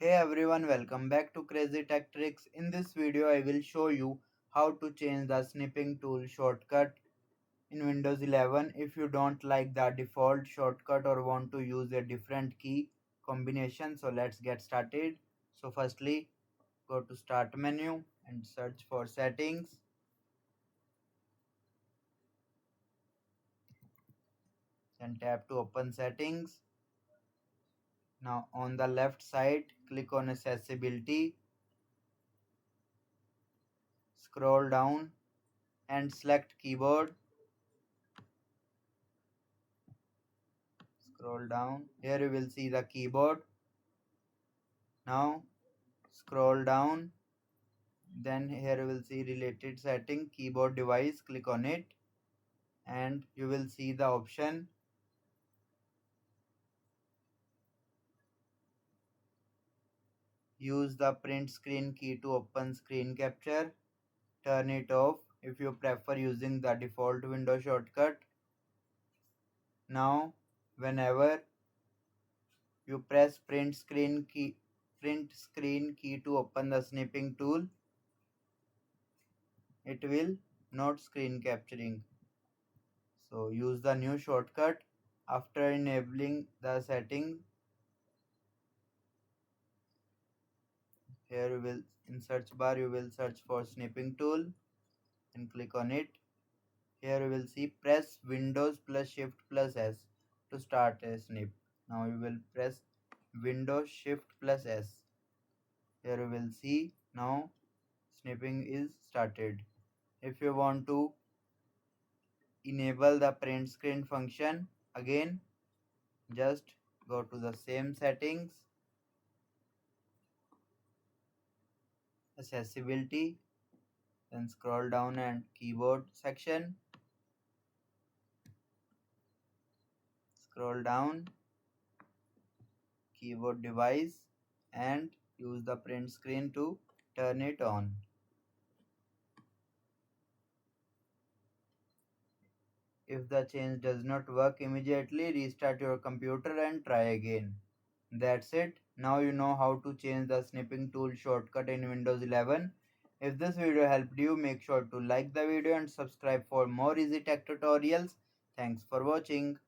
Hey everyone, welcome back to Crazy Tech Tricks. In this video, I will show you how to change the snipping tool shortcut in Windows 11 if you don't like the default shortcut or want to use a different key combination. So let's get started. So firstly, go to Start menu and search for Settings. Then tap to open Settings. Now on the left side, click on Accessibility. Scroll down and select Keyboard. Scroll down. Here you will see the keyboard. Now scroll down. Then here you will see related setting keyboard device. Click on it and you will see the option use the print screen key to open screen capture. Turn it off if you prefer using the default window shortcut. Now whenever you press print screen key to open the snipping tool, it will not screen capturing. So use the new shortcut after enabling the setting. Here you will in search bar you will search for snipping tool and click on it. Here you will see press Windows plus Shift plus S to start a snip. Now you will press Windows Shift plus S. Here you will see now snipping is started. If you want to enable the print screen function again, just go to the same settings, accessibility, then scroll down and keyboard section, scroll down, keyboard device, and use the print screen to turn it on. If the change does not work immediately, restart your computer and try again. That's it. Now you know how to change the snipping tool shortcut in Windows 11. If this video helped you, make sure to like the video and subscribe for more easy tech tutorials. Thanks for watching.